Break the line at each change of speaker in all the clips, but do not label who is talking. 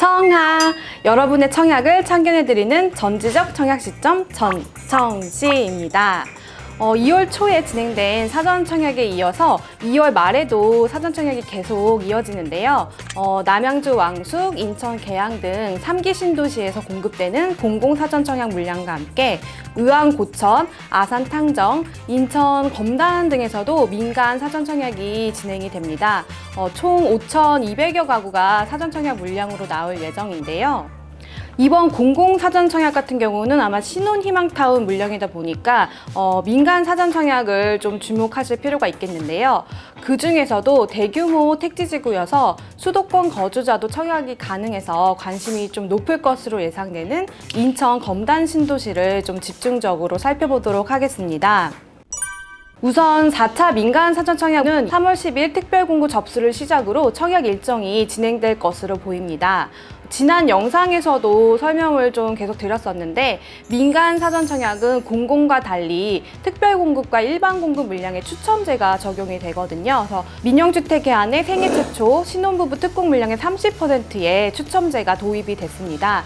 청하! 여러분의 청약을 참견해드리는 전지적 청약 시점 전청시입니다. 2월 초에 진행된 사전 청약에 이어서 2월 말에도 사전 청약이 계속 이어지는데요. 남양주 왕숙, 인천 계양 등 3기 신도시에서 공급되는 공공 사전 청약 물량과 함께 의왕 고천, 아산 탕정, 인천 검단 등에서도 민간 사전 청약이 진행이 됩니다. 총 5,200여 가구가 사전 청약 물량으로 나올 예정인데요. 이번 공공 사전 청약 같은 경우는 아마 신혼희망타운 물량이다 보니까 민간 사전 청약을 좀 주목하실 필요가 있겠는데요. 그 중에서도 대규모 택지지구여서 수도권 거주자도 청약이 가능해서 관심이 좀 높을 것으로 예상되는 인천 검단 신도시를 좀 집중적으로 살펴보도록 하겠습니다. 우선 4차 민간 사전 청약은 3월 10일 특별공고 접수를 시작으로 청약 일정이 진행될 것으로 보입니다. 지난 영상에서도 설명을 좀 계속 드렸었는데 민간 사전 청약은 공공과 달리 특별공급과 일반공급 물량의 추첨제가 적용이 되거든요. 그래서 민영주택 계안의 생애 최초 신혼부부 특공 물량의 30%의 추첨제가 도입이 됐습니다.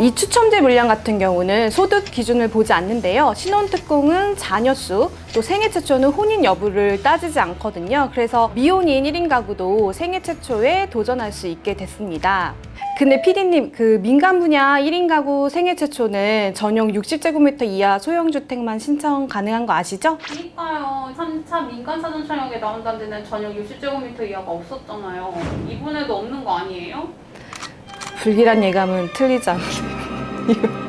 이 추첨제 물량 같은 경우는 소득 기준을 보지 않는데요. 신혼특공은 자녀 수, 또 생애 최초는 혼인 여부를 따지지 않거든요. 그래서 미혼인 1인 가구도 생애 최초에 도전할 수 있게 됐습니다. 근데 PD님, 그 민간 분야 1인 가구 생애 최초는 전용 60제곱미터 이하 소형주택만 신청 가능한 거 아시죠?
그러니까요. 3차 민간 사전 청약에 나온다는 데는 전용 60제곱미터 이하가 없었잖아요. 이번에도 없는 거 아니에요?
불길한 예감은 틀리지 않네요.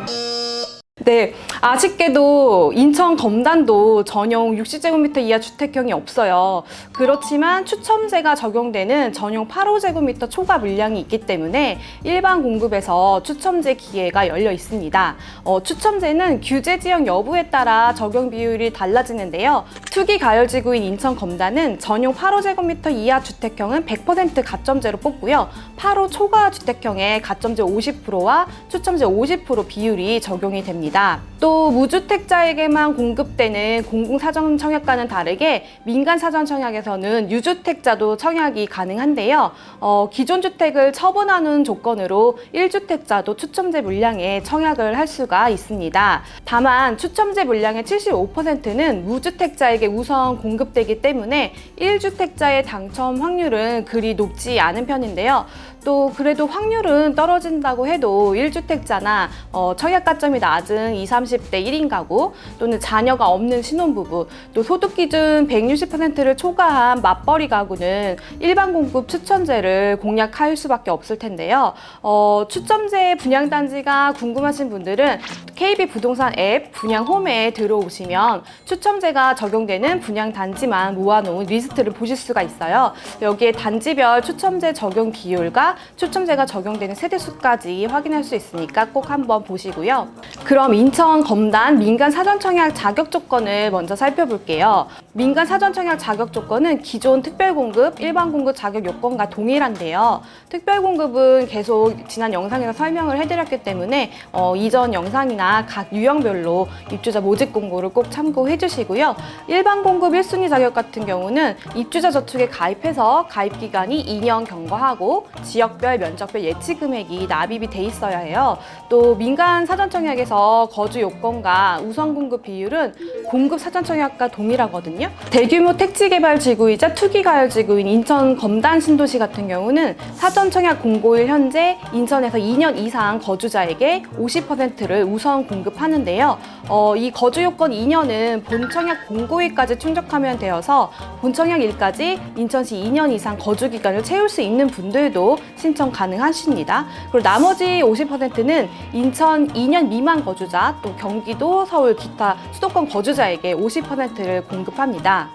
네, 아쉽게도 인천 검단도 전용 60제곱미터 이하 주택형이 없어요. 그렇지만 추첨제가 적용되는 전용 85제곱미터 초과 물량이 있기 때문에 일반 공급에서 추첨제 기회가 열려 있습니다. 추첨제는 규제 지역 여부에 따라 적용 비율이 달라지는데요. 투기 가열지구인 인천 검단은 전용 85제곱미터 이하 주택형은 100% 가점제로 뽑고요. 85 초과 주택형의 가점제 50%와 추첨제 50% 비율이 적용이 됩니다. 또 무주택자에게만 공급되는 공공사전 청약과는 다르게 민간 사전 청약에서는 유주택자도 청약이 가능한데요. 기존 주택을 처분하는 조건으로 1주택자도 추첨제 물량에 청약을 할 수가 있습니다. 다만 추첨제 물량의 75%는 무주택자에게 우선 공급되기 때문에 1주택자의 당첨 확률은 그리 높지 않은 편인데요. 또 그래도 확률은 떨어진다고 해도 1주택자나 청약가점이 낮은 20, 30대 1인 가구 또는 자녀가 없는 신혼부부 또 소득기준 160%를 초과한 맞벌이 가구는 일반 공급 추첨제를 공략할 수밖에 없을 텐데요. 추첨제 분양단지가 궁금하신 분들은 KB부동산 앱 분양홈에 들어오시면 추첨제가 적용되는 분양단지만 모아놓은 리스트를 보실 수가 있어요. 여기에 단지별 추첨제 적용 비율과 추첨제가 적용되는 세대수까지 확인할 수 있으니까 꼭 한번 보시고요. 그럼 인천 검단 민간 사전 청약 자격 조건을 먼저 살펴볼게요. 민간 사전 청약 자격 조건은 기존 특별공급, 일반공급 자격 요건과 동일한데요. 특별공급은 계속 지난 영상에서 설명을 해드렸기 때문에 이전 영상이나 각 유형별로 입주자 모집 공고를 꼭 참고해 주시고요. 일반공급 1순위 자격 같은 경우는 입주자 저축에 가입해서 가입 기간이 2년 경과하고 지역별, 면적별 예치 금액이 납입이 돼 있어야 해요. 또 민간 사전 청약에서 거주 요건과 우선 공급 비율은 공급 사전 청약과 동일하거든요. 대규모 택지 개발 지구이자 투기 가열 지구인 인천 검단 신도시 같은 경우는 사전 청약 공고일 현재 인천에서 2년 이상 거주자에게 50%를 우선 공급하는데요. 이 거주 요건 2년은 본 청약 공고일까지 충족하면 되어서 본 청약일까지 인천시 2년 이상 거주 기간을 채울 수 있는 분들도 신청 가능하십니다. 그리고 나머지 50%는 인천 2년 미만 거주자, 또 경기도, 서울, 기타 수도권 거주자에게 50%를 공급합니다.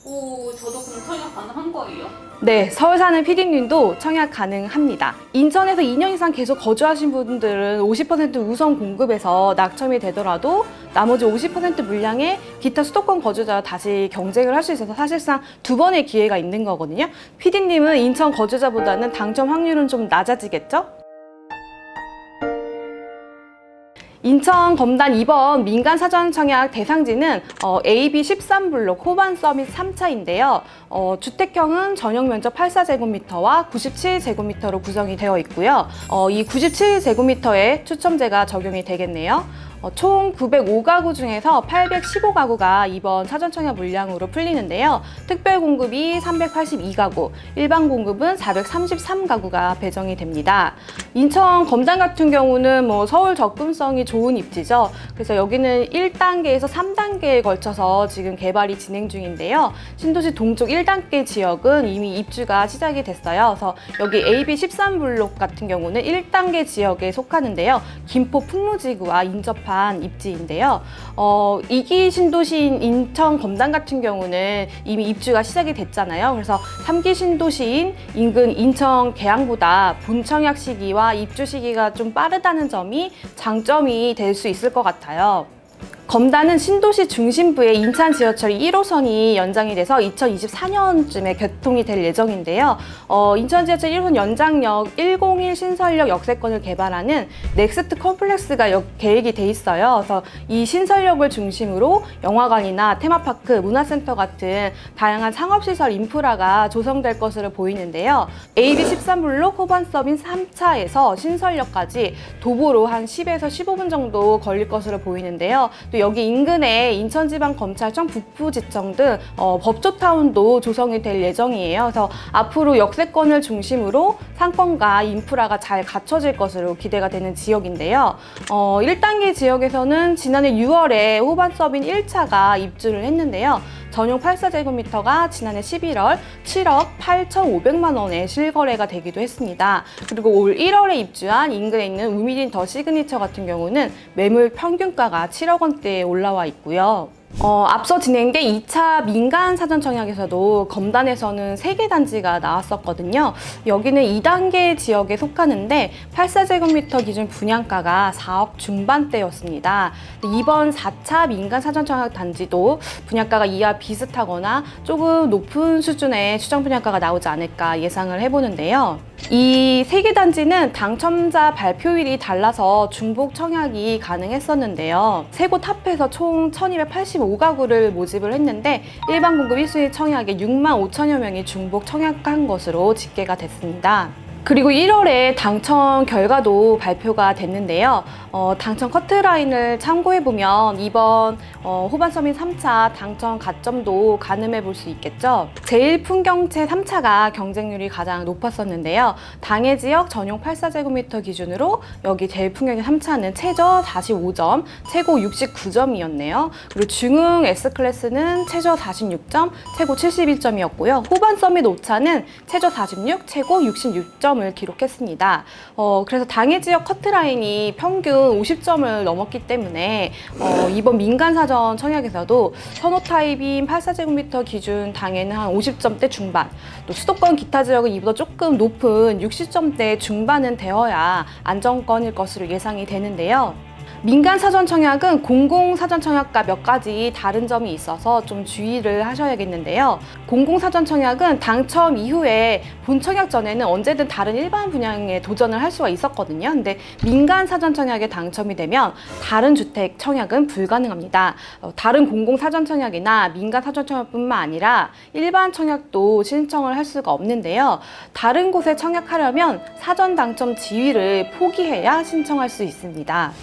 오, 저도 그럼 청약 가능한 거예요?
네, 서울 사는 PD님도 청약 가능합니다. 인천에서 2년 이상 계속 거주하신 분들은 50% 우선 공급에서 낙첨이 되더라도 나머지 50% 물량의 기타 수도권 거주자와 다시 경쟁을 할 수 있어서 사실상 두 번의 기회가 있는 거거든요. PD님은 인천 거주자보다는 당첨 확률은 좀 낮아지겠죠? 인천 검단 2번 민간 사전 청약 대상지는 AB 13블록 호반 서밋 3차인데요. 주택형은 전용 면적 84제곱미터와 97제곱미터로 구성이 되어 있고요. 이 97제곱미터에 추첨제가 적용이 되겠네요. 총 905가구 중에서 815가구가 이번 사전청약 물량으로 풀리는데요. 특별 공급이 382가구, 일반 공급은 433가구가 배정이 됩니다. 인천 검단 같은 경우는 서울 접근성이 좋은 입지죠. 그래서 여기는 1단계에서 3단계에 걸쳐서 지금 개발이 진행 중인데요. 신도시 동쪽 1단계 지역은 이미 입주가 시작이 됐어요. 그래서 여기 AB 13블록 같은 경우는 1단계 지역에 속하는데요. 김포 풍무지구와 인접한 입지인데요. 2기 신도시인 인천 검단 같은 경우는 이미 입주가 시작이 됐잖아요. 그래서 3기 신도시인 인근 인천 계양보다 본청약 시기와 입주 시기가 좀 빠르다는 점이 장점이 될 수 있을 것 같아요. 검단은 신도시 중심부의 인천 지하철 1호선이 연장이 돼서 2024년쯤에 개통이 될 예정인데요. 인천 지하철 1호선 연장역 101 신설역 역세권을 개발하는 넥스트 컴플렉스가 계획이 돼 있어요. 그래서 이 신설역을 중심으로 영화관이나 테마파크, 문화센터 같은 다양한 상업시설 인프라가 조성될 것으로 보이는데요. AB 13블록 호반 서밋 3차에서 신설역까지 도보로 한 10에서 15분 정도 걸릴 것으로 보이는데요. 또 여기 인근에 인천지방검찰청 북부지청 등 법조타운도 조성이 될 예정이에요. 그래서 앞으로 역세권을 중심으로 상권과 인프라가 잘 갖춰질 것으로 기대가 되는 지역인데요. 1단계 지역에서는 지난해 6월에 호반 서밋 1차가 입주를 했는데요. 전용 84제곱미터가 지난해 11월 7억 8,500만 원에 실거래가 되기도 했습니다. 그리고 올 1월에 입주한 인근에 있는 우미린 더 시그니처 같은 경우는 매물 평균가가 7억 원대에 올라와 있고요. 앞서 진행된 2차 민간 사전청약에서도 검단에서는 3개 단지가 나왔었거든요. 여기는 2단계 지역에 속하는데 84제곱미터 기준 분양가가 4억 중반대였습니다. 이번 4차 민간 사전청약 단지도 분양가가 이와 비슷하거나 조금 높은 수준의 추정 분양가가 나오지 않을까 예상을 해보는데요. 이 3개 단지는 당첨자 발표일이 달라서 중복 청약이 가능했었는데요. 3곳 합해서 총 1285가구를 모집을 했는데 일반 공급 1순위 청약에 6만 5천여 명이 중복 청약한 것으로 집계가 됐습니다. 그리고 1월에 당첨 결과도 발표가 됐는데요. 당첨 커트라인을 참고해보면 이번 호반 서밋 3차 당첨 가점도 가늠해 볼 수 있겠죠. 제일풍경채 3차가 경쟁률이 가장 높았었는데요. 당해 지역 전용 84제곱미터 기준으로 여기 제일풍경채 3차는 최저 45점, 최고 69점이었네요. 그리고 중흥 S클래스는 최저 46점, 최고 71점이었고요. 호반 서밋 5차는 최저 46, 최고 66점 을 기록했습니다. 그래서 당해 지역 커트라인이 평균 50점을 넘었기 때문에 이번 민간 사전 청약에서도 선호 타입인 84제곱미터 기준 당해는 한 50점대 중반, 또 수도권 기타 지역은 이보다 조금 높은 60점대 중반은 되어야 안정권일 것으로 예상이 되는데요. 민간 사전 청약은 공공 사전 청약과 몇 가지 다른 점이 있어서 좀 주의를 하셔야겠는데요. 공공 사전 청약은 당첨 이후에 본 청약 전에는 언제든 다른 일반 분양에 도전을 할 수가 있었거든요. 근데 민간 사전 청약에 당첨이 되면 다른 주택 청약은 불가능합니다. 다른 공공 사전 청약이나 민간 사전 청약뿐만 아니라 일반 청약도 신청을 할 수가 없는데요. 다른 곳에 청약하려면 사전 당첨 지위를 포기해야 신청할 수 있습니다.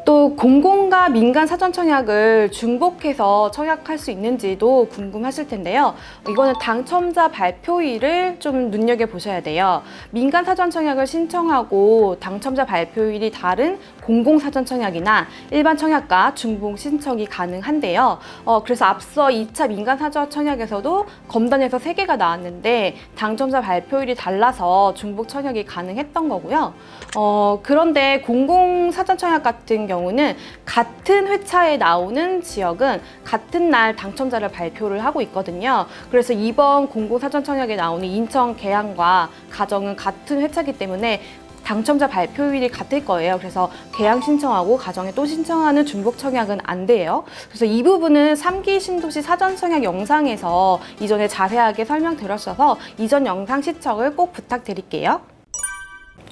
또 공공과 민간 사전 청약을 중복해서 청약할 수 있는지도 궁금하실 텐데요. 이거는 당첨자 발표일을 좀 눈여겨보셔야 돼요. 민간 사전 청약을 신청하고 당첨자 발표일이 다른 공공 사전 청약이나 일반 청약과 중복 신청이 가능한데요. 그래서 앞서 2차 민간 사전 청약에서도 검단에서 3개가 나왔는데 당첨자 발표일이 달라서 중복 청약이 가능했던 거고요. 그런데 공공 사전 청약 같은 경우는 같은 회차에 나오는 지역은 같은 날 당첨자를 발표를 하고 있거든요. 그래서 이번 공공 사전 청약에 나오는 인천 계양과 가정은 같은 회차이기 때문에 당첨자 발표일이 같을 거예요. 그래서 계양 신청하고 가정에 또 신청하는 중복 청약은 안 돼요. 그래서 이 부분은 3기 신도시 사전 청약 영상에서 이전에 자세하게 설명드렸어서 이전 영상 시청을 꼭 부탁드릴게요.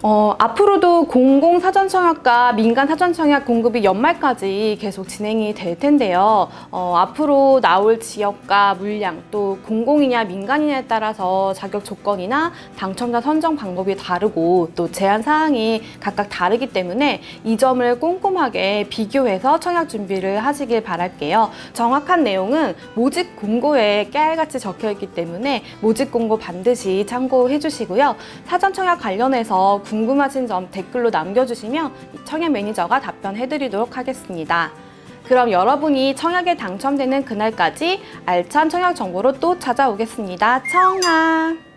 앞으로도 공공 사전 청약과 민간 사전 청약 공급이 연말까지 계속 진행이 될 텐데요. 앞으로 나올 지역과 물량, 또 공공이냐 민간이냐에 따라서 자격 조건이나 당첨자 선정 방법이 다르고 또 제한 사항이 각각 다르기 때문에 이 점을 꼼꼼하게 비교해서 청약 준비를 하시길 바랄게요. 정확한 내용은 모집 공고에 깨알같이 적혀 있기 때문에 모집 공고 반드시 참고해 주시고요. 사전 청약 관련해서 궁금하신 점 댓글로 남겨주시면 청약 매니저가 답변해 드리도록 하겠습니다. 그럼 여러분이 청약에 당첨되는 그날까지 알찬 청약 정보로 또 찾아오겠습니다. 청아!